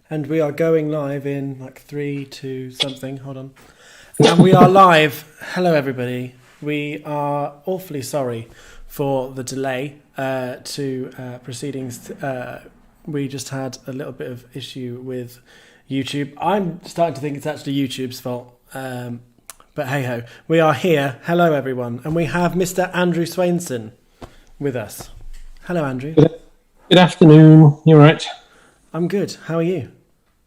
And we are going live in like 3, 2, something. Hold on. And we are live. Hello, everybody. We are awfully sorry for the delay to proceedings. We just had a little bit of issue with YouTube. I'm starting to think it's actually YouTube's fault. But hey ho, we are here. Hello, everyone. And we have Mr. Andrew Swainson with us. Hello, Andrew. Good afternoon. You all right? I'm good. How are you?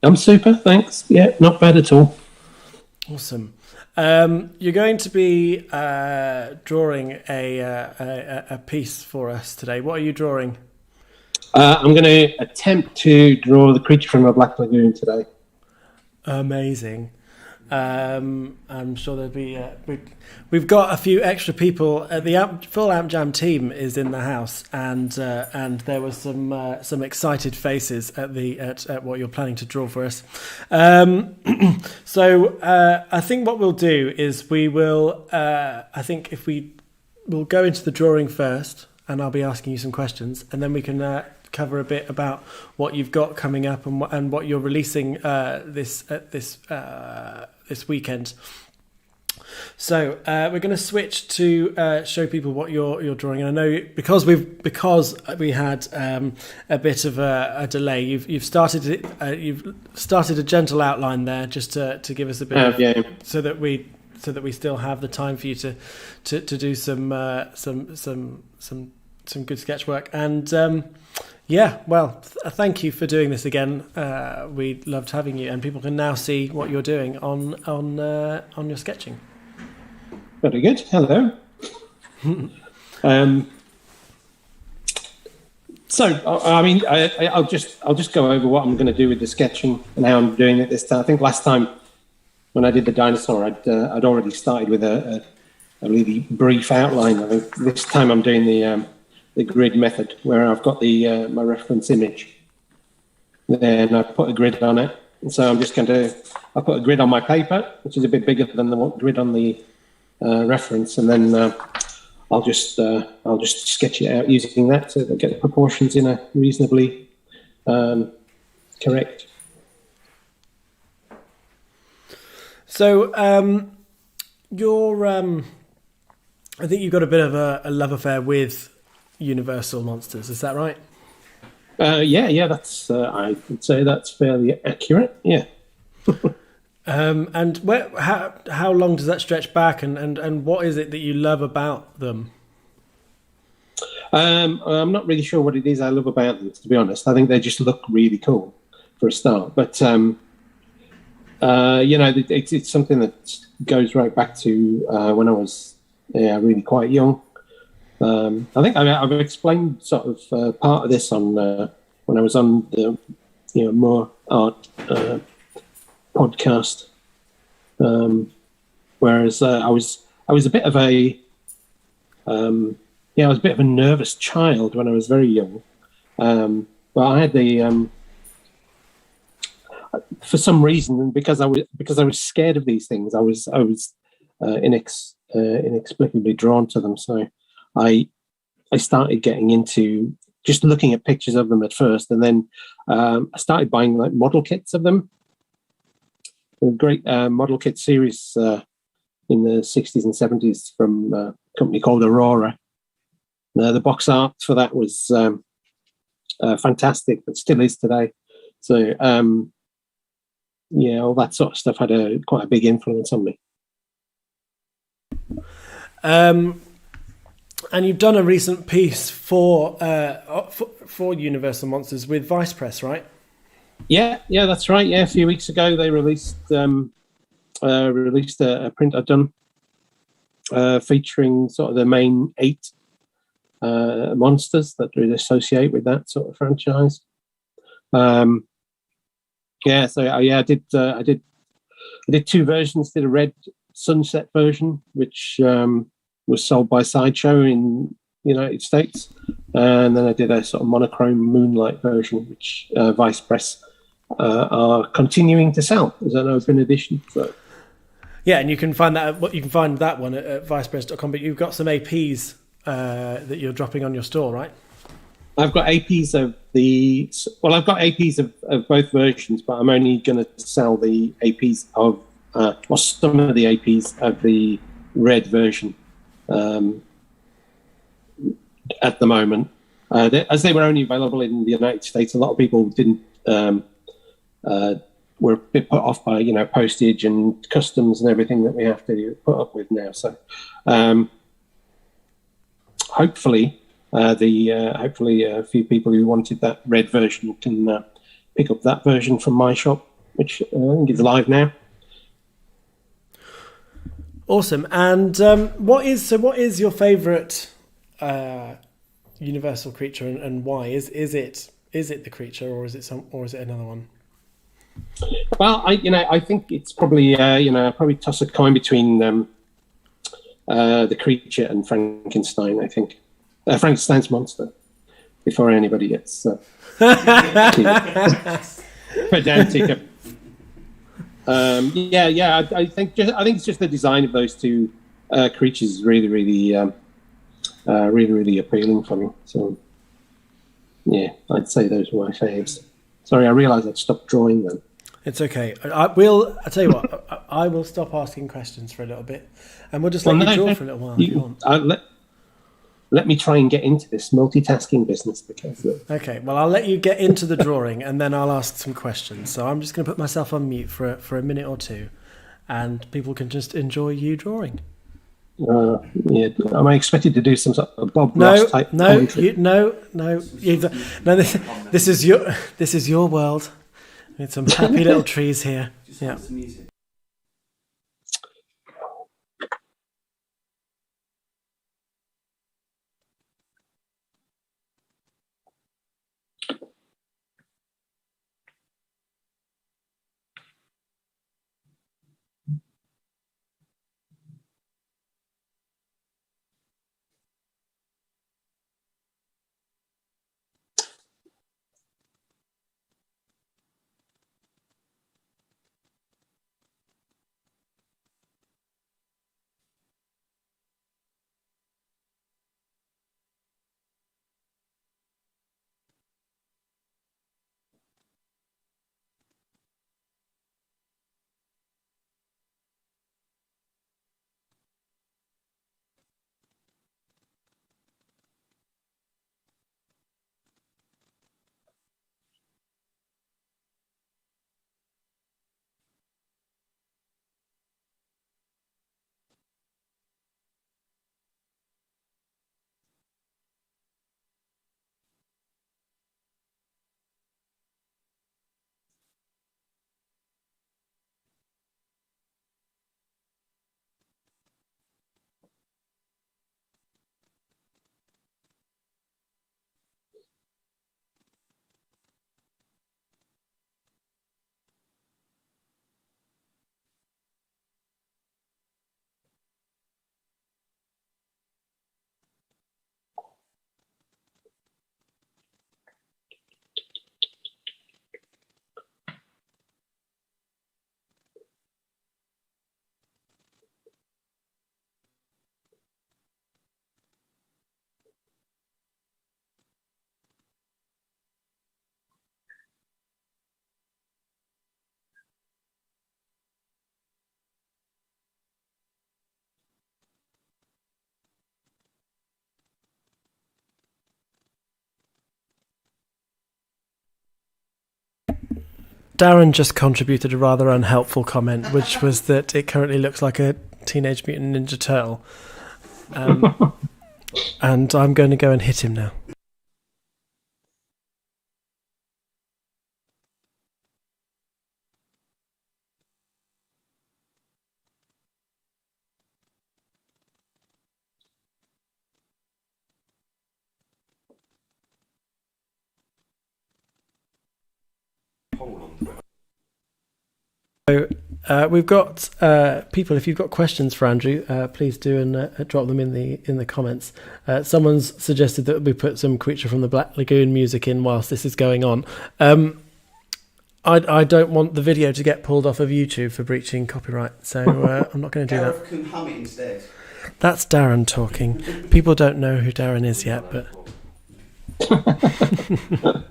I'm super, thanks. Yeah, not bad at all. Awesome. You're going to be drawing a piece for us today. What are you drawing? I'm going to attempt to draw the creature from a Black Lagoon today. Amazing. I'm sure there'll be. We've got a few extra people. The full AMPjam team is in the house, and there was some excited faces at what you're planning to draw for us. So I think what we'll do is we will. I think we'll go into the drawing first, and I'll be asking you some questions, and then we can cover a bit about what you've got coming up and what you're releasing this weekend. So we're going to switch to show people what you're drawing. And I know because we had a bit of a delay. You've started a gentle outline there just to give us a bit so that we still have the time for you to do some good sketch work. And thank you for doing this again. We loved having you, and people can now see what you're doing on your sketching. Very good. Hello. I'll just go over what I'm going to do with the sketching and how I'm doing it this time. I think last time when I did the dinosaur, I'd already started with a really brief outline. I think this time I'm doing the grid method, where I've got my reference image. Then I put a grid on it. And so I put a grid on my paper, which is a bit bigger than the grid on the reference, and then I'll just sketch it out using that so that I get the proportions in a reasonably correct. So I think you've got a bit of a love affair with Universal monsters, is that right? Yeah. That's I would say that's fairly accurate. Yeah. And how long does that stretch back, and what is it that you love about them? I'm not really sure what it is I love about them, to be honest. I think they just look really cool for a start. But it's something that goes right back to when I was really quite young. I think I've explained sort of part of this on when I was on the More Art podcast. Whereas I was a bit of a nervous child when I was very young. But I had for some reason, because I was scared of these things, I was inexplicably drawn to them. So I started getting into just looking at pictures of them at first, and then I started buying like model kits of them. A great model kit series in the 60s and 70s from a company called Aurora. The box art for that was fantastic, but still is today. So all that sort of stuff had quite a big influence on me. And you've done a recent piece for Universal Monsters with Vice Press, right? Yeah, that's right. Yeah, a few weeks ago they released a print I'd done featuring sort of the main 8 monsters that we associate with that sort of franchise. I did 2 versions. Did a red sunset version, which was sold by Sideshow in the United States, and then I did a sort of monochrome moonlight version, which Vice Press are continuing to sell as an open edition. So. Yeah, and you can find that one at vicepress.com. But you've got some APs that you're dropping on your store, right? I've got APs of I've got APs of both versions, but I'm only going to sell the APs of, some of the APs of the red version at the moment. As they were only available in the United States, a lot of people didn't were a bit put off by postage and customs and everything that we have to put up with now. So hopefully a few people who wanted that red version can pick up that version from my shop, which I think is live now. Awesome. And what is your favourite universal creature, and why? Is it the creature, or is it another one? Well, I think it's probably probably toss a coin between the creature and Frankenstein. I think Frankenstein's monster before anybody gets pedantic. I think it's just the design of those two creatures is really appealing for me. So yeah, I'd say those were my faves. Sorry, I realised I'd stopped drawing them. It's okay. I tell you what. I will stop asking questions for a little bit, and we'll just let you draw for a little while if you want. Let me try and get into this multitasking business because. Okay. Well, I'll let you get into the drawing, and then I'll ask some questions. So I'm just going to put myself on mute for a minute or two, and people can just enjoy you drawing. Yeah. Am I expected to do some sort of Bob Ross type? This is your world. With some happy little trees here. Yeah. Darren just contributed a rather unhelpful comment, which was that it currently looks like a Teenage Mutant Ninja Turtle. And I'm going to go and hit him now. So we've got people. If you've got questions for Andrew, please do and drop them in the comments. Someone's suggested that we put some Creature from the Black Lagoon music in whilst this is going on. I don't want the video to get pulled off of YouTube for breaching copyright, so I'm not going to do that. Can hum it instead. That's Darren talking. People don't know who Darren is yet, but I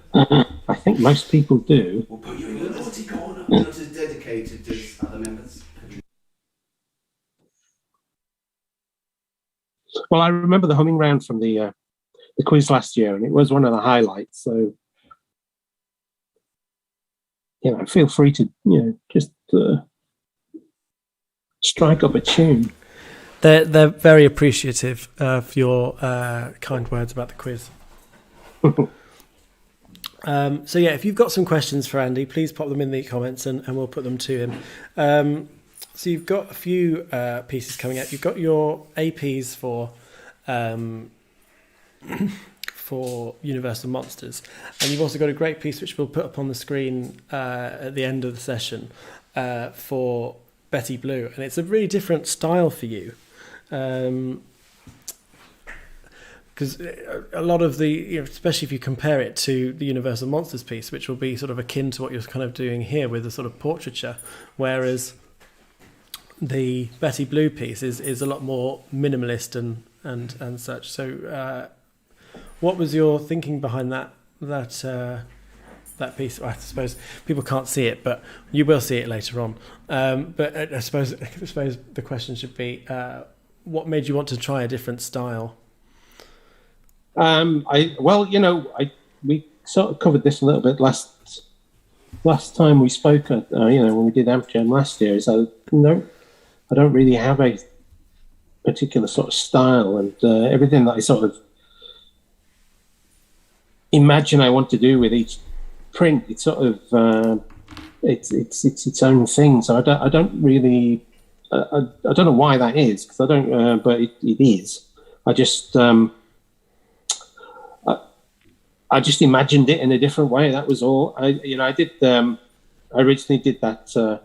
think most people do. We'll put you in the naughty corner. Not as dedicated as other members. Well, I remember the humming round from the quiz last year, and it was one of the highlights. So, feel free to just strike up a tune. They're very appreciative of your kind words about the quiz. So if you've got some questions for Andy, please pop them in the comments and we'll put them to him. So you've got a few pieces coming up. You've got your APs for Universal Monsters, and you've also got a great piece which we'll put up on the screen at the end of the session for Betty Blue, and it's a really different style for you. Because a lot of the, especially if you compare it to the Universal Monsters piece, which will be sort of akin to what you're kind of doing here with the sort of portraiture, whereas the Betty Blue piece is a lot more minimalist and such. So, what was your thinking behind that piece? I suppose people can't see it, but you will see it later on. But I suppose the question should be, what made you want to try a different style? We sort of covered this a little bit last time we spoke. When we did AMPjam last year, is I don't really have a particular sort of style, and everything that I sort of imagine I want to do with each print, it's sort of it's its own thing. So I don't really I don't know why that is, because I don't, but it is. I just imagined it in a different way. That was all. I originally did that.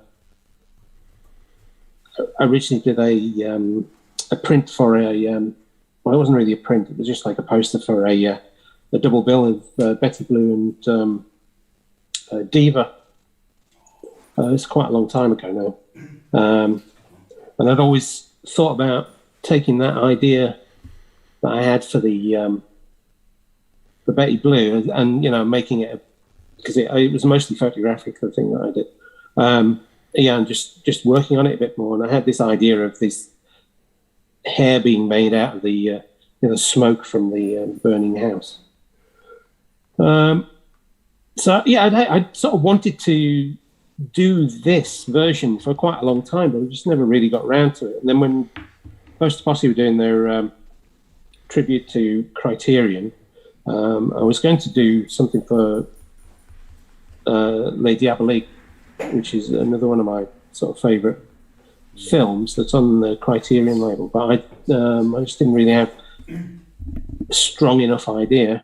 I originally did a print for it wasn't really a print. It was just like a poster for a double bill of Betty Blue and Diva. It's quite a long time ago now, and I'd always thought about taking that idea that I had for the Betty Blue and making it, because it was mostly photographic, the thing that I did. And just working on it a bit more. And I had this idea of this hair being made out of the smoke from the burning house. I sort of wanted to do this version for quite a long time, but I just never really got around to it. And then when Post Posse were doing their tribute to Criterion, I was going to do something for Les Diaboliques, which is another one of my sort of favourite films that's on the Criterion label, but I just didn't really have a strong enough idea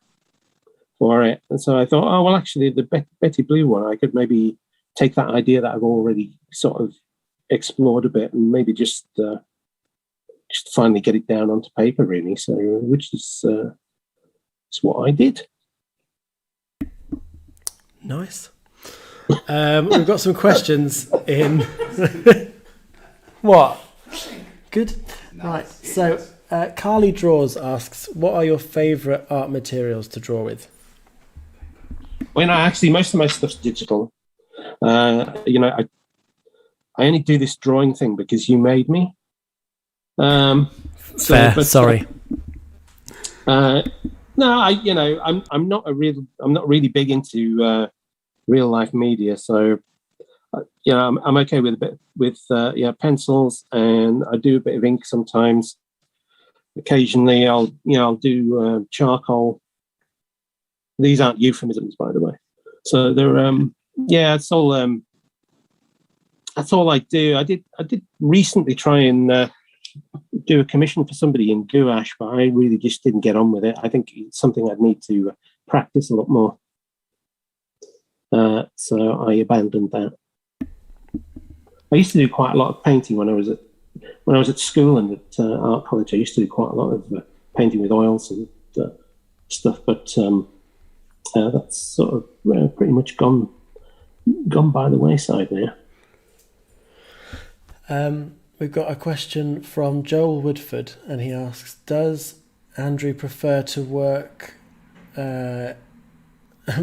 for it. And so I thought, actually, the Betty Blue one, I could maybe take that idea that I've already sort of explored a bit and maybe just finally get it down onto paper, really. So, which is what I did. Nice. We've got some questions in. What? Good. Nice. Right. So, Carly Draws asks, what are your favourite art materials to draw with? Well, actually, most of my stuff's digital. I only do this drawing thing because you made me. Fair. Sorry. No, I'm not really big into real life media, so I'm okay with a bit with pencils, and I do a bit of ink sometimes. Occasionally, I'll do charcoal. These aren't euphemisms, by the way. So they're that's all. That's all I do. I did recently try and do a commission for somebody in gouache, but I really just didn't get on with it. I think it's something I'd need to practice a lot more. So I abandoned that. I used to do quite a lot of painting when I was at school and at art college. I used to do quite a lot of painting with oils and stuff, but that's sort of pretty much gone by the wayside now. We've got a question from Joel Woodford, and he asks, does Andrew prefer to work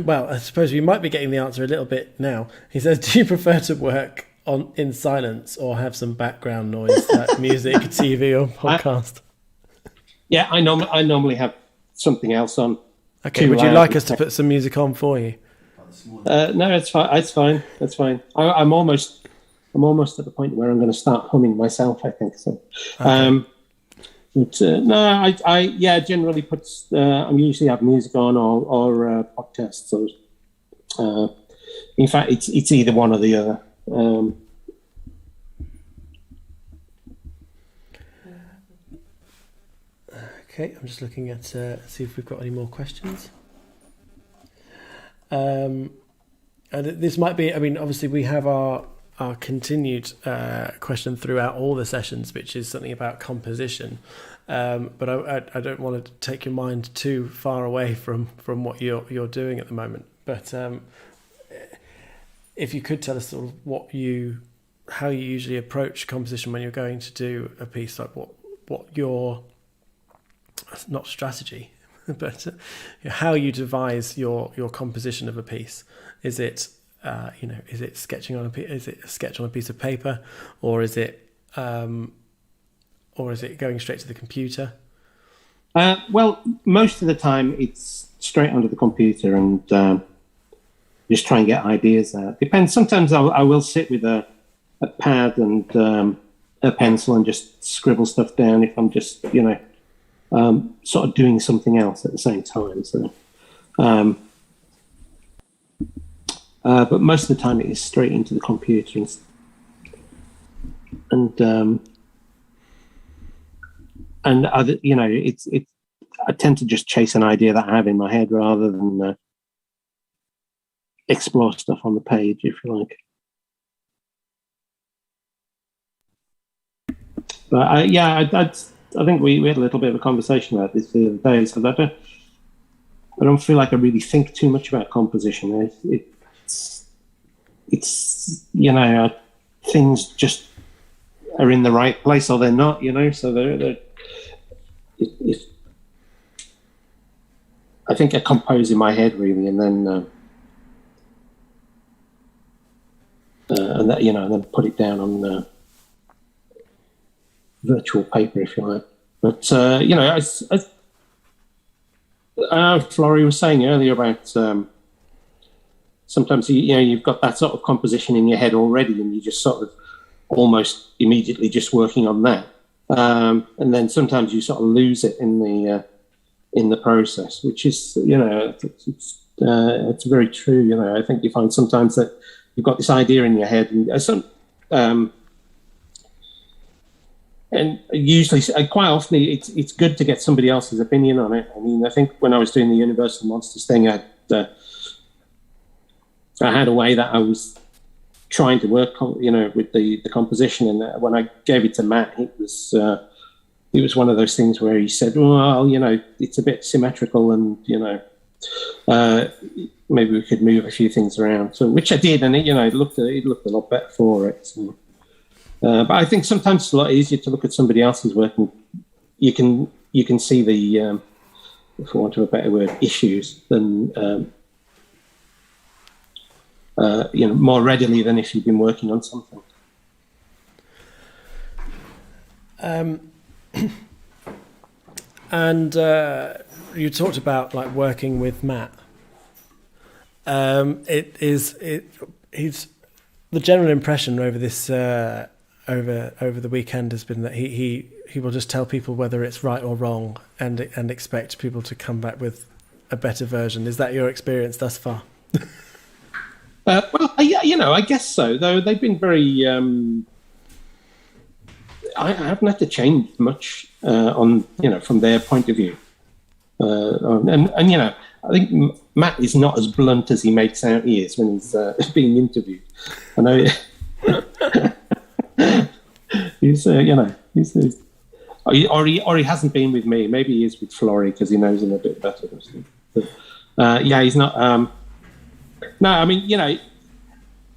well, I suppose we might be getting the answer a little bit now. He says, do you prefer to work in silence or have some background noise like music, TV or podcast? Yeah, I normally have something else on. Okay, would you like us to put some music on for you? No, it's fine. It's fine. That's fine. I'm almost at the point where I'm going to start humming myself, I think. So, okay. But no, I generally put. I usually have music on or podcasts. So, in fact, it's either one or the other. Okay, I'm just looking at see if we've got any more questions. And this might be. I mean, obviously, we have our continued question throughout all the sessions, which is something about composition. But I don't want to take your mind too far away from what you're doing at the moment. But if you could tell us sort of how you usually approach composition when you're going to do a piece, like what your, not strategy, but how you devise your composition of a piece. Is it is it sketching on is it a sketch on a piece of paper, or is it going straight to the computer? Well, most of the time it's straight onto the computer and just try and get ideas out. Depends. Sometimes I will sit with a pad and a pencil and just scribble stuff down if I'm just sort of doing something else at the same time. So. But most of the time it is straight into the computer and other, it's I tend to just chase an idea that I have in my head rather than explore stuff on the page, if you like. But I think we had a little bit of a conversation about this the other day. So I don't feel like I really think too much about composition. It's things just are in the right place or they're not, so they're I think I compose in my head really, and then and then put it down on virtual paper, if you like. But Florrie was saying earlier about sometimes you've got that sort of composition in your head already, and you just sort of almost immediately just working on that, and then sometimes you sort of lose it in the process, which is it's very true. I think you find sometimes that you've got this idea in your head, and usually, quite often, it's good to get somebody else's opinion on it. I mean, I think when I was doing the Universal Monsters thing, I had a way that I was trying to work, with the composition. And when I gave it to Matt, it was one of those things where he said, "Well, it's a bit symmetrical, and maybe we could move a few things around." So, which I did, and it looked a lot better for it. So. But I think sometimes it's a lot easier to look at somebody else's work, and you can see the, for want of a better word, issues than more readily than if you've been working on something. And you talked about like working with Matt. He's the general impression over this. Over the weekend has been that he will just tell people whether it's right or wrong and expect people to come back with a better version. Is that your experience thus far? Well, I guess so. Though they've been very. I haven't had to change much on from their point of view, and I think Matt is not as blunt as he makes out he is when he's being interviewed. I know. He's or he hasn't been with me. Maybe he is with Florrie because he knows him a bit better. But, he's not. No, I mean,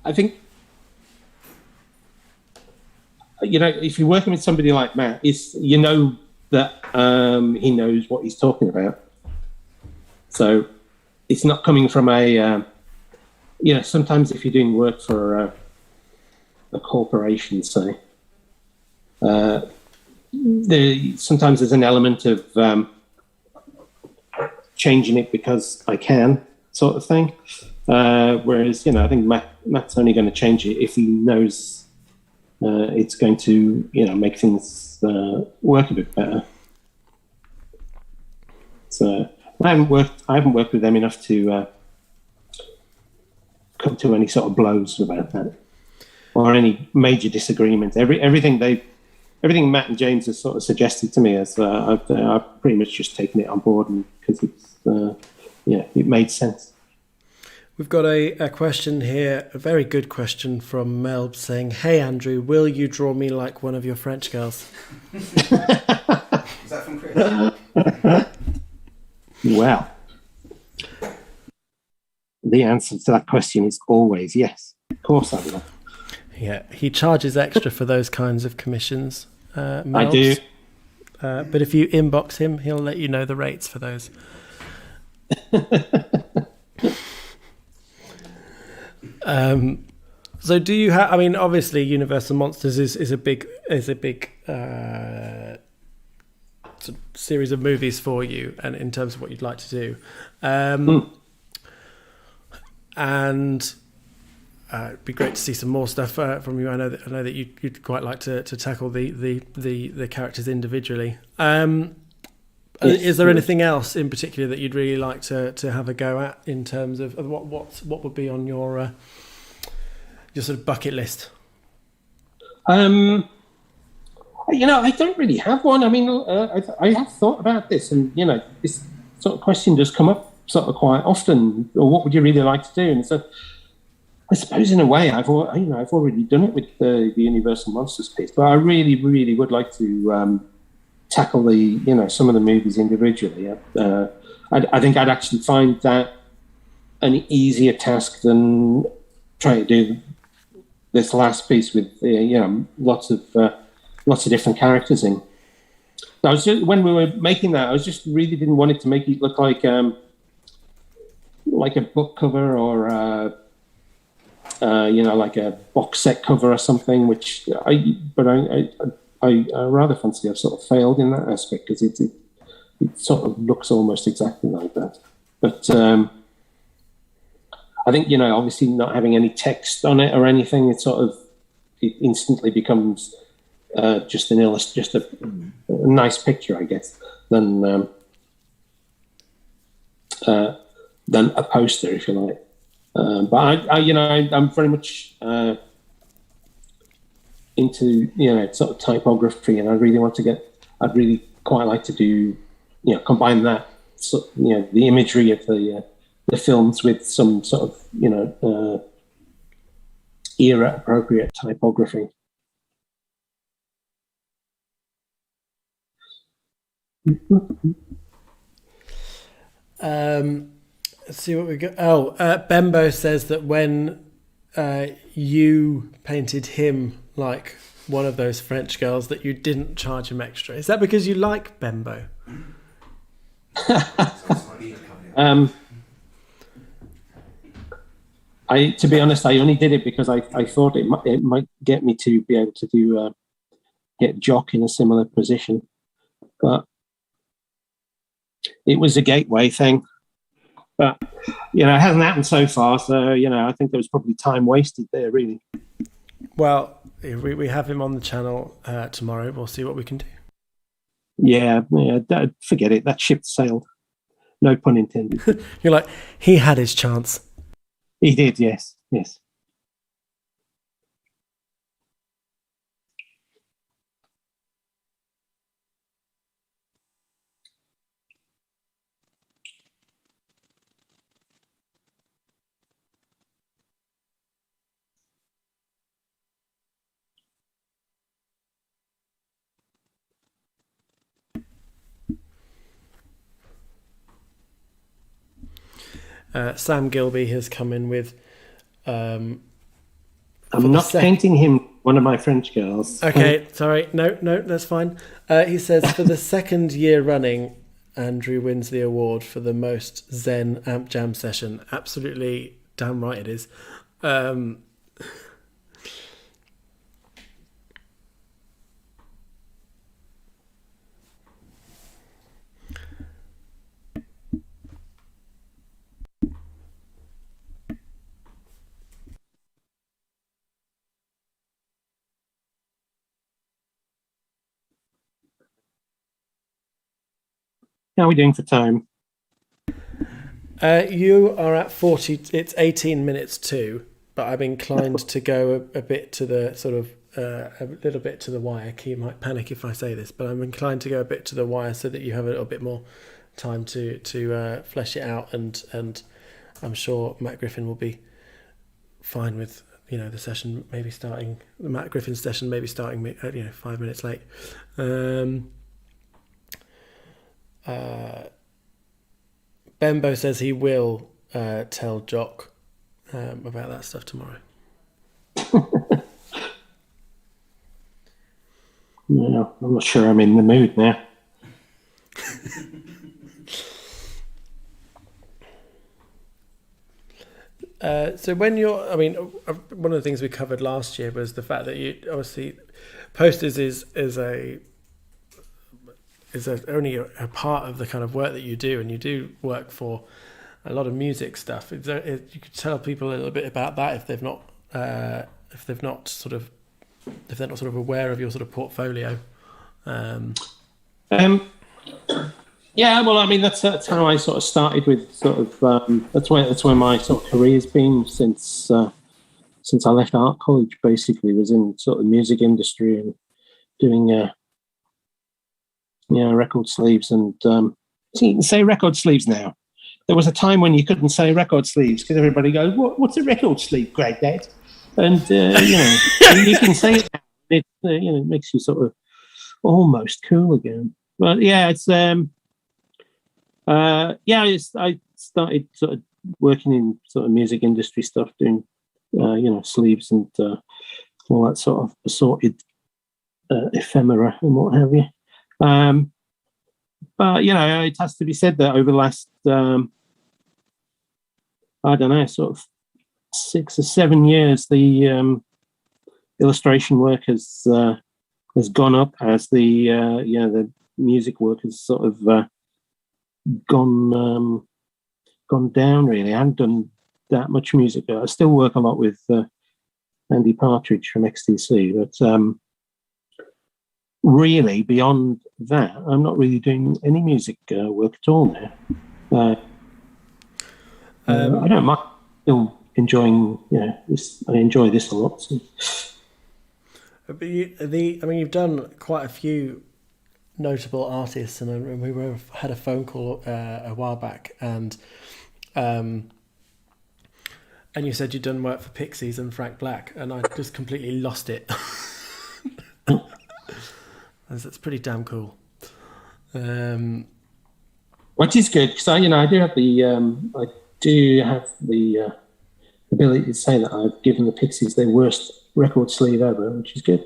I think if you're working with somebody like Matt, that he knows what he's talking about. So it's not coming from a, sometimes if you're doing work for a corporation, say, sometimes there's an element of changing it because I can, sort of thing. Whereas, I think Matt's only going to change it if he knows it's going to, make things work a bit better. So I haven't worked with them enough to come to any sort of blows about that, or any major disagreements. Everything Matt and James have sort of suggested to me I've pretty much just taken it on board, because it's it made sense. We've got a question here, a very good question from Mel, saying, "Hey Andrew, will you draw me like one of your French girls?" Is that from Chris? Well, the answer to that question is always yes. Of course I will. Yeah, he charges extra for those kinds of commissions. I do. But if you inbox him, he'll let you know the rates for those. So do you have, obviously Universal Monsters is a big sort of series of movies for you, and in terms of what you'd like to do. And it'd be great to see some more stuff from you. I know that you'd quite like to tackle the characters individually. Yes. Is there anything else in particular that you'd really like to have a go at in terms of what would be on your sort of bucket list? I don't really have one. I have thought about this, and this sort of question does come up sort of quite often. Or what would you really like to do? And so, I suppose in a way, I've already done it with the Universal Monsters piece, but I really, really would like to tackle some of the movies individually. I think I'd actually find that an easier task than trying to do this last piece with lots of different characters in. I was just, when we were making that, I was just really didn't want it to make it look like a book cover, or like a box set cover or something. Which I rather fancy I've sort of failed in that aspect, because it sort of looks almost exactly like that. But I think obviously not having any text on it or anything, it instantly becomes just a nice picture, I guess, than a poster, if you like. But I'm very much into sort of typography, and I'd really quite like to do combine that the imagery of the films with some sort of era appropriate typography. Let's see what we got. Bembo says that when you painted him like one of those French girls, that you didn't charge him extra. Is that because you like Bembo? To be honest, I only did it because I thought it might get me to be able to get Jock in a similar position, but it was a gateway thing. But it hasn't happened so far, so I think there was probably time wasted there, really. Well, if we have him on the channel tomorrow, we'll see what we can do. Yeah, forget it. That ship sailed. No pun intended. You're like, he had his chance. He did, yes. Sam Gilby has come in with... I'm not painting him one of my French girls. Okay, sorry. No, that's fine. He says, for the second year running, Andrew wins the award for the most Zen AMPjam session. Absolutely damn right it is. How are we doing for time? You are at 40. It's 18 minutes to, but I'm inclined to go a bit to the sort of a little bit to the wire. You might panic if I say this, but I'm inclined to go a bit to the wire so that you have a little bit more time to flesh it out, and I'm sure Matt Griffin will be fine with the session maybe starting. Matt Griffin's session maybe starting 5 minutes late. Bembo says he will tell Jock about that stuff tomorrow. No, I'm not sure I'm in the mood now. So when one of the things we covered last year was the fact that you obviously posters is only a part of the kind of work that you do, and you do work for a lot of music stuff. You could tell people a little bit about that if they're not sort of aware of your sort of portfolio. Yeah, well, I mean that's how I sort of started with sort of that's where my sort of career's been since I left art college. Basically, was in sort of music industry and doing record sleeves, and see, you can say record sleeves now. There was a time when you couldn't say record sleeves because everybody goes, "What's a record sleeve, Granddad?" And you can say it now. It it makes you sort of almost cool again. But yeah, it's I started sort of working in sort of music industry stuff, doing sleeves and all that sort of assorted ephemera and what have you. But it has to be said that over the last sort of 6 or 7 years, the illustration work has gone up as the music work has sort of gone down. Really, I haven't done that much music. I still work a lot with Andy Partridge from XTC, but really beyond that, I'm not really doing any music work at all now. I don't mind. Still enjoying this. I enjoy this a lot. So. But you've done quite a few notable artists, and we had a phone call a while back, and you said you'd done work for Pixies and Frank Black, and I just completely lost it. That's pretty damn cool. Which is good because I do have the ability to say that I've given the Pixies their worst record sleeve ever, which is good.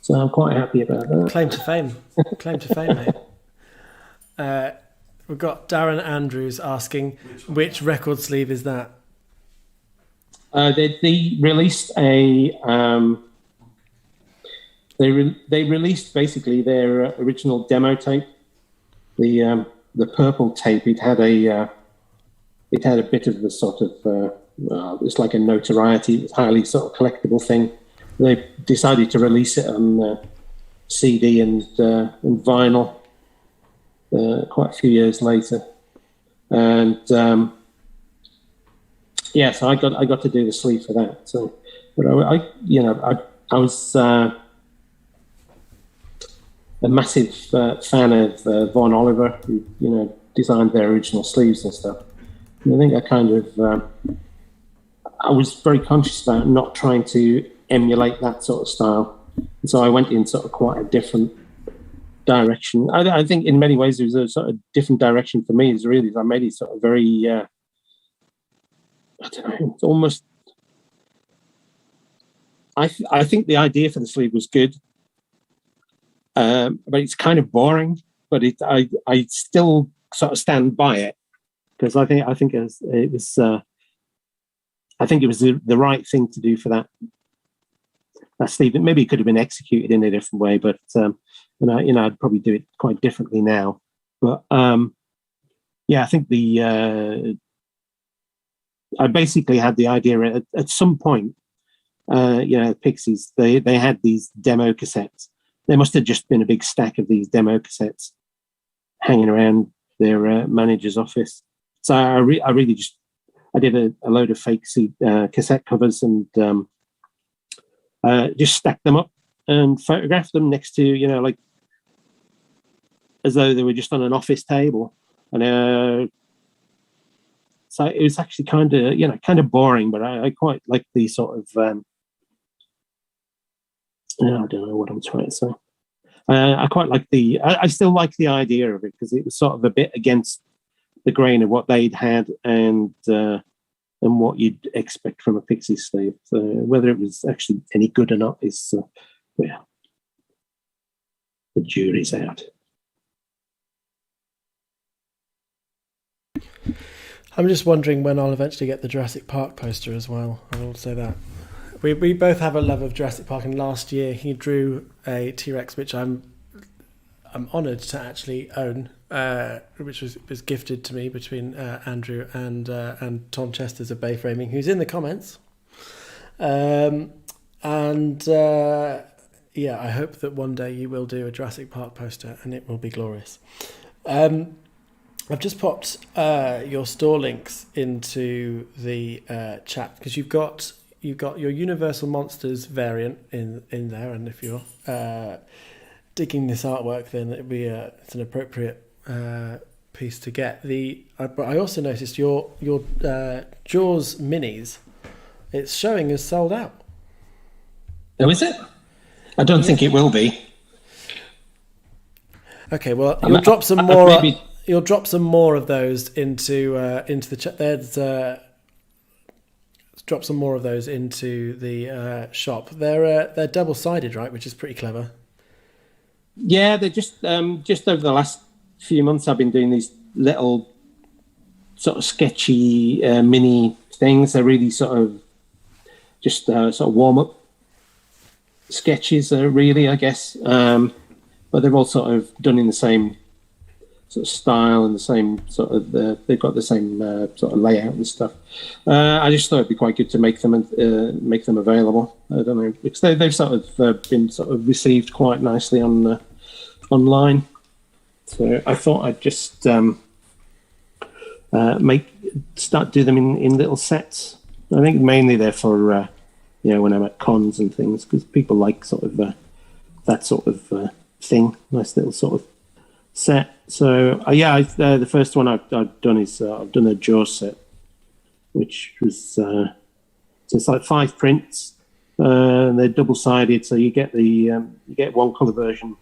So I'm quite happy about that. Claim to fame, mate. We've got Darren Andrews asking, which record sleeve is that? They released a. They released basically their original demo tape, the purple tape. It had a bit of the sort of it's like a notoriety. It was a highly sort of collectible thing. They decided to release it on CD and vinyl quite a few years later, and so I got to do the sleeve for that. So, but I was a massive fan of Von Oliver, who designed their original sleeves and stuff. And I think I kind of I was very conscious about not trying to emulate that sort of style, and so I went in sort of quite a different direction. I think in many ways it was a sort of different direction for me. I made it sort of very I don't know. It's almost. I think the idea for the sleeve was good, but it's kind of boring. but I still sort of stand by it because I think it was the right thing to do for that Steve. Maybe it could have been executed in a different way, but I'd probably do it quite differently now. But I think I basically had the idea at some point. Pixies, they had these demo cassettes. There must have just been a big stack of these demo cassettes hanging around their manager's office. So I did a load of fake cassette covers and just stacked them up and photographed them next to, like as though they were just on an office table. And so it was actually kind of boring, but I quite like the sort of, I don't know what I'm trying to say. I quite like I still like the idea of it because it was sort of a bit against the grain of what they'd had and what you'd expect from a Pixies sleeve. So whether it was actually any good or not is, the jury's out. I'm just wondering when I'll eventually get the Jurassic Park poster as well. I will say that. We both have a love of Jurassic Park, and last year he drew a T-Rex, which I'm honoured to actually own, which was gifted to me between Andrew and Tom Chesters of Bay Framing, who's in the comments. I hope that one day you will do a Jurassic Park poster, and it will be glorious. I've just popped your store links into the chat because you've got your Universal Monsters variant in there, and if you're digging this artwork, then it's an appropriate piece to get. But I also noticed your Jaws minis. It's showing as sold out. Oh, is it? I don't think it will be. Okay, well you'll drop some more. You'll drop some more of those into the chat. Drop some more of those into the shop. They're double-sided, right? Which is pretty clever. Yeah, they're just over the last few months, I've been doing these little sort of sketchy mini things. They're really sort of just sort of warm-up sketches, really, I guess. But they're all sort of done in the same sort of style and the same sort of they've got the same sort of layout and stuff. I just thought it'd be quite good to make them available. I don't know, because they've sort of been sort of received quite nicely on online. So I thought I'd just do them in little sets. I think mainly they're for when I'm at cons and things, because people like sort of that sort of thing, nice little sort of set. So the first one I've done is I've done a Jaws set, which was so it's like 5 prints. They're double-sided, so you get you get one colour version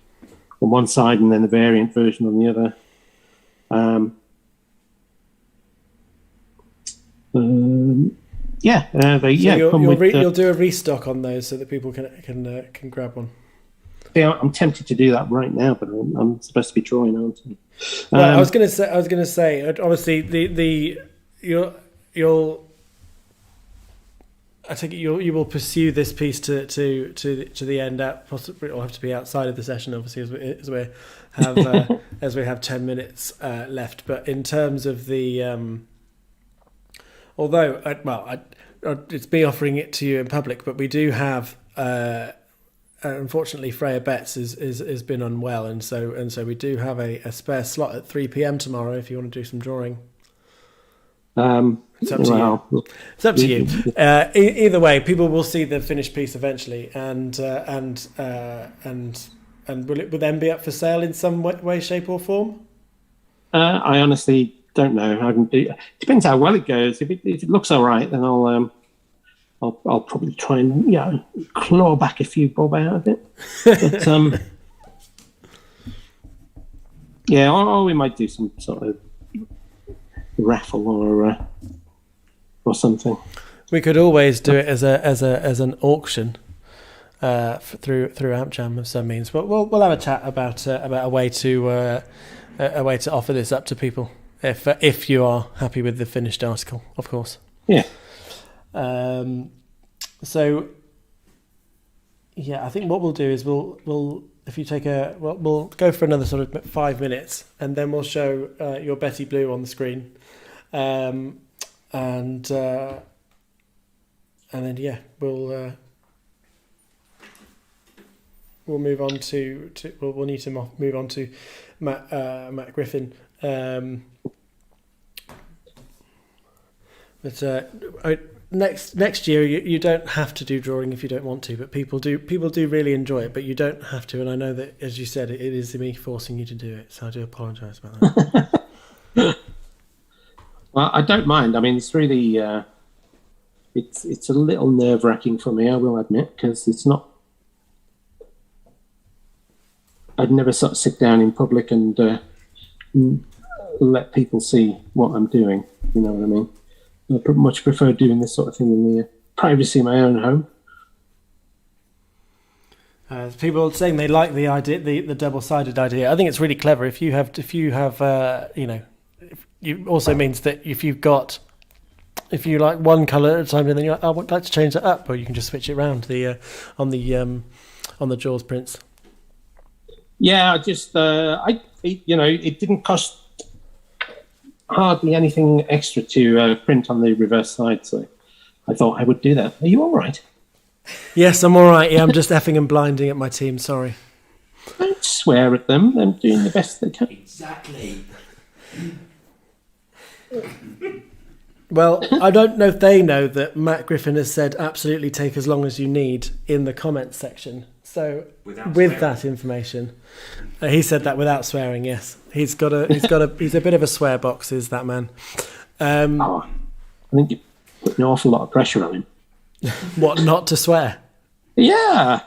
on one side and then the variant version on the other. You'll do a restock on those so that people can grab one. Yeah, I'm tempted to do that right now, but I'm supposed to be drawing, aren't I? Well, I was going to say, obviously, I think you will pursue this piece to the end. Possibly it'll have to be outside of the session, obviously, as we have 10 minutes left. But in terms of the, it's me offering it to you in public, but we do have. Unfortunately, Freya Betts has been unwell, and so we do have a spare slot at 3 p.m. tomorrow if you want to do some drawing. It's up to you. It's up to you. Either way, people will see the finished piece eventually, and will it then be up for sale in some way, shape, or form? I honestly don't know. It depends how well it goes. If it looks all right, then I'll probably try and claw back a few bob out of it. But or we might do some sort of raffle or something. We could always do it as an auction. through AmpJam of some means. But we'll have a chat about a way to offer this up to people if you are happy with the finished article, of course. Yeah. So yeah, I think what we'll do is we'll if you take we'll go for another sort of 5 minutes, and then we'll show your Betty Blue on the screen, and then yeah, we'll move on to we'll need to move on to Matt Griffin. Next year you don't have to do drawing if you don't want to, but people do really enjoy it, but you don't have to. And I know that, as you said, it is me forcing you to do it, so I do apologise about that. Well, I don't mind. I mean, it's really it's a little nerve-wracking for me, I will admit, because it's not. I'd never sort of sit down in public and let people see what I'm doing. You know what I mean? I much prefer doing this sort of thing in the privacy of my own home. People are saying they like the idea, the double-sided idea. I think it's really clever. If you have, it also means that if you like one colour at a time, and then you're like, I would like to change that up, or you can just switch it around on the Jaws prints. Yeah, it didn't cost hardly anything extra to print on the reverse side, so I thought I would do that. Are you all right? Yes, I'm all right. Yeah, I'm just effing and blinding at my team. Sorry. Don't swear at them. They're doing the best they can. Exactly. Well, I don't know if they know that Matt Griffin has said absolutely take as long as you need in the comments section. So with that information, he said that without swearing. Yes, he's a bit of a swear box. Is that man? I think you put an awful lot of pressure on him. What, not to swear? Yeah,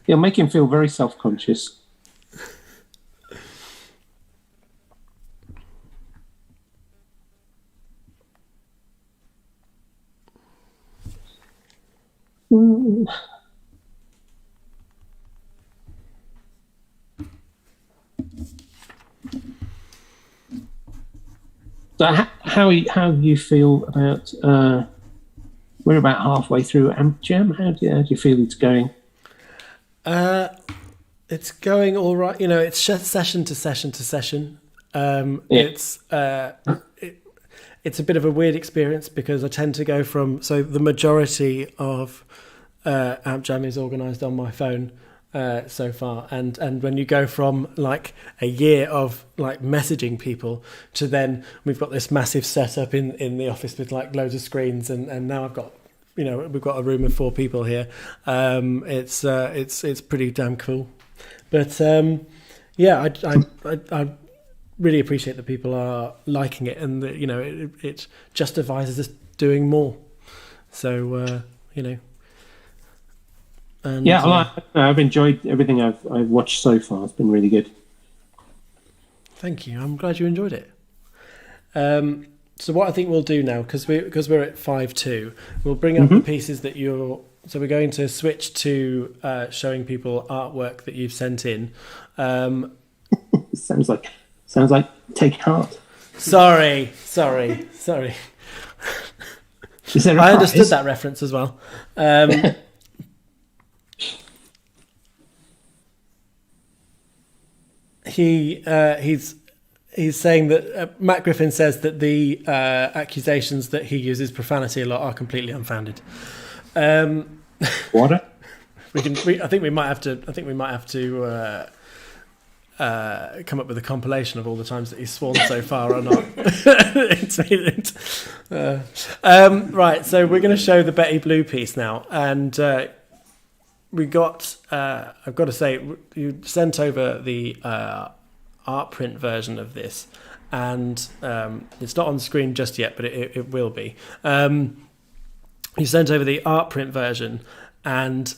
you'll make him feel very self-conscious. So how do you feel about? We're about halfway through AMPjam. How do you feel it's going? It's going all right. You know, it's session to session to session. It's a bit of a weird experience because I tend to go from, so the majority of AmpJam is organised on my phone so far, and when you go from like a year of like messaging people to then we've got this massive setup in the office with like loads of screens, and now I've got, you know, we've got a room of 4 people here. It's pretty damn cool, but yeah, I really appreciate that people are liking it, and that, you know, it justifies us doing more. So you know. And, yeah, I've enjoyed everything I've watched so far. It's been really good. Thank you. I'm glad you enjoyed it. So what I think we'll do now, because we're at 5.2, we'll bring up the pieces that you're. So we're going to switch to showing people artwork that you've sent in. Sounds like Take Heart. Sorry. Is there a I prize? understood that reference as well. He's saying that Matt Griffin says that the accusations that he uses profanity a lot are completely unfounded. What? I think we might have to come up with a compilation of all the times that he's sworn so far or not. Right, so we're going to show the Betty Blue piece now, and we got. I've got to say, you sent over the art print version of this, and it's not on screen just yet, but it will be. You sent over the art print version, and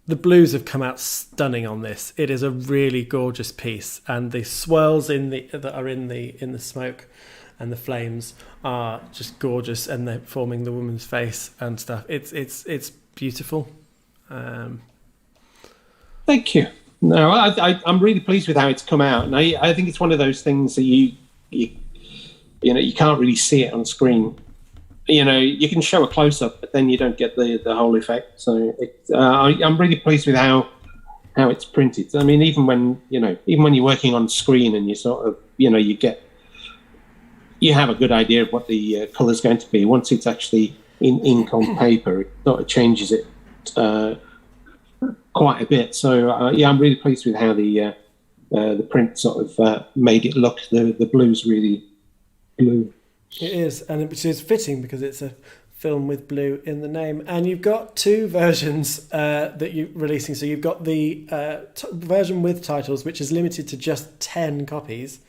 the blues have come out stunning on this. It is a really gorgeous piece, and the swirls that are in the smoke and the flames are just gorgeous, and they're forming the woman's face and stuff. It's beautiful. Thank you. No, I'm really pleased with how it's come out, and I think it's one of those things that you can't really see it on screen. You can show a close up, but then you don't get the whole effect. So I'm really pleased with how it's printed. I mean, even when you're working on screen and you sort of you have a good idea of what the colour's going to be. Once it's actually in ink on paper, it sort of changes it quite a bit. So I'm really pleased with how the print sort of made it look. The blue's really blue. It is, and it is fitting because it's a film with blue in the name. And you've got two versions that you're releasing. So you've got the version with titles, which is limited to just 10 copies.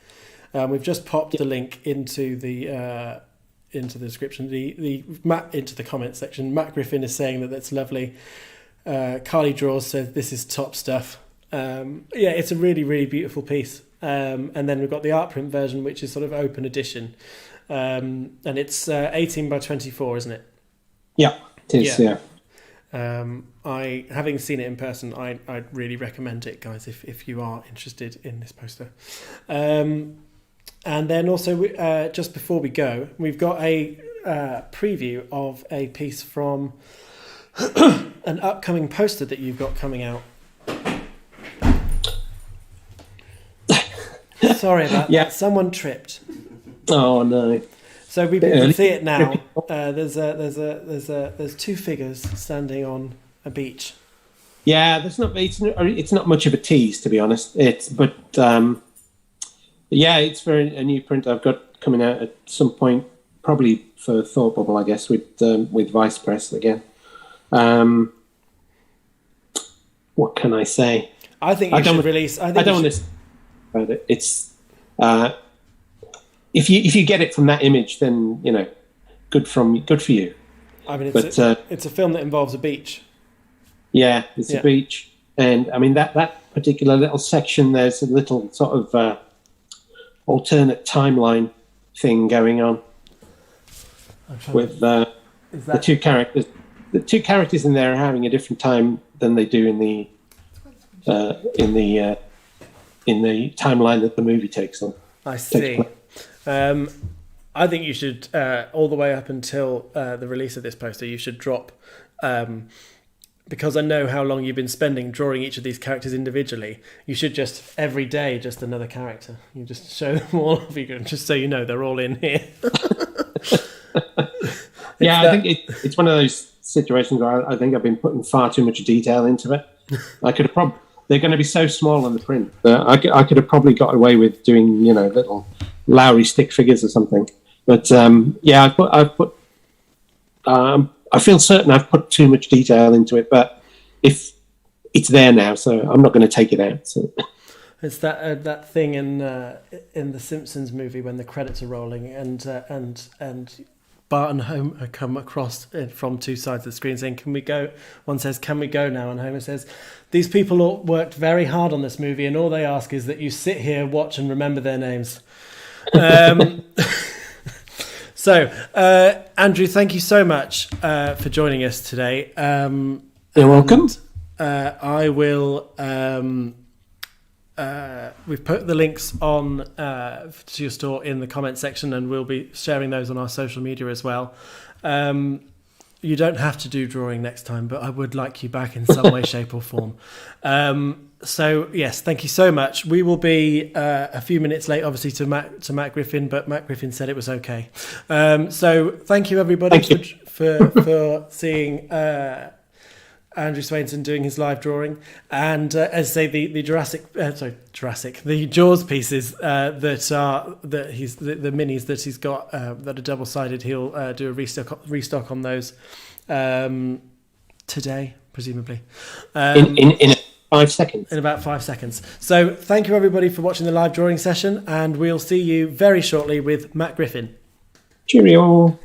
We've just popped the link into the description, into the comment section. Matt Griffin is saying that that's lovely. Carly Draws says this is top stuff. It's a really, really beautiful piece. And then we've got the art print version, which is sort of open edition. And it's 18 by 24, isn't it? Yeah, it is, yeah. I, having seen it in person, I'd really recommend it, guys, if you are interested in this poster. And then also, just before we go, we've got a preview of a piece from an upcoming poster that you've got coming out. Sorry about that. Someone tripped. Oh no! So we can see it now. There's two figures standing on a beach. Yeah, it's not much of a tease, to be honest. It's for a new print I've got coming out at some point, probably for Thought Bubble, I guess, with Vice Press again. What can I say? I think you should release. I don't want to. It's if you get it from that image, then good for you. I mean, it's a film that involves a beach. Yeah, it's a beach, and I mean that particular little section. There's a little sort of alternate timeline thing going on with the two characters. The two characters in there are having a different time than they do in the timeline that the movie takes on. I see. I think you should, all the way up until the release of this poster, you should drop, because I know how long you've been spending drawing each of these characters individually. You should just, every day, just another character. You just show them all, just so you know they're all in here. I think it's one of those situations where I think I've been putting far too much detail into it. I could have they're going to be so small on the print that I could have probably got away with doing, little Lowry stick figures or something. But I feel certain I've put too much detail into it. But if it's there now, so I'm not going to take it out. So. It's that thing in the Simpsons movie when the credits are rolling and Bart and Homer come across from two sides of the screen saying, "Can we go?" One says, "Can we go now?" And Homer says, "These people all worked very hard on this movie, and all they ask is that you sit here, watch, and remember their names." So, Andrew, thank you so much for joining us today. You're welcome. I will. We've put the links on to your store in the comment section, and we'll be sharing those on our social media as well. You don't have to do drawing next time, but I would like you back in some way, shape or form. So yes, thank you so much. We will be a few minutes late, obviously, to Matt Griffin, but Matt Griffin said it was okay. So thank you everybody for seeing Andrew Swainson doing his live drawing, and as I say, the the Jaws pieces the minis that he's got that are double sided. He'll do a restock on those today, presumably. In 5 seconds. In about 5 seconds. So thank you everybody for watching the live drawing session, and we'll see you very shortly with Matt Griffin. Cheerio.